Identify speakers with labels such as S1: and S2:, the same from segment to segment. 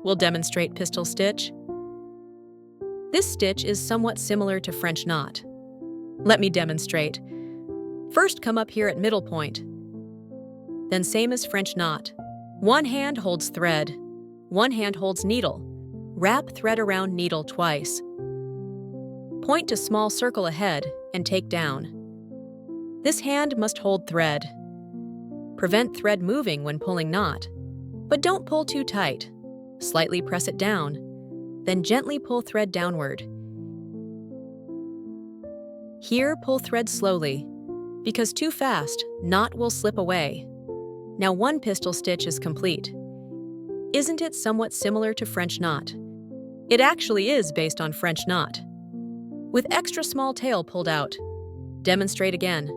S1: we'll demonstrate pistil stitch. This stitch is somewhat similar to French knot. Let me demonstrate. First, come up here at middle point. Then same as French knot. One hand holds thread, one hand holds needle. Wrap thread around needle twice. Point to small circle ahead and take down. This hand must hold thread. Prevent thread moving when pulling knot, but don't pull too tight. Slightly press it down, then gently pull thread downward. Here, pull thread slowly, because too fast, knot will slip away. Now one pistil stitch is complete. Isn't it somewhat similar to French knot? It actually is based on French knot, with extra small tail pulled out. Demonstrate again.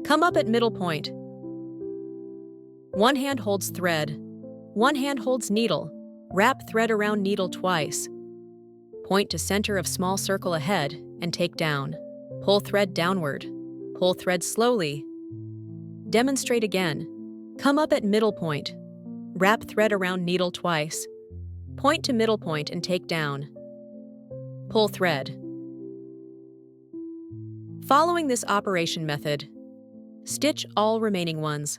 S1: Come up at middle point. One hand holds thread, one hand holds needle. Wrap thread around needle twice. Point to center of small circle ahead and take down. Pull thread downward. Pull thread slowly. Demonstrate again. Come up at middle point. Wrap thread around needle twice. Point to middle point and take down. Pull thread. Following this operation method, stitch all remaining ones.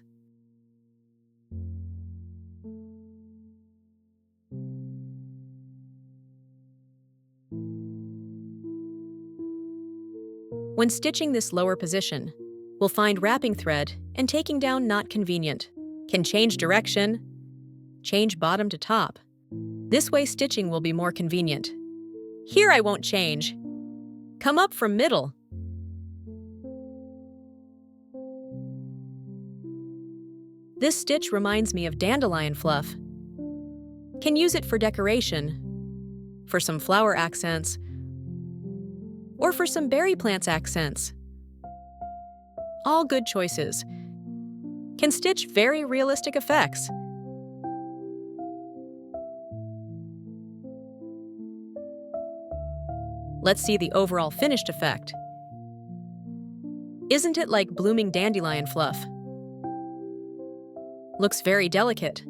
S1: When stitching this lower position, we'll find wrapping thread and taking down not convenient. Can change direction, change bottom to top. This way stitching will be more convenient. Here I won't change. Come up from middle. This stitch reminds me of dandelion fluff. Can use it for decoration, for some flower accents, or for some berry plants accents. All good choices. Can stitch very realistic effects. Let's see the overall finished effect. Isn't it like blooming dandelion fluff? Looks very delicate.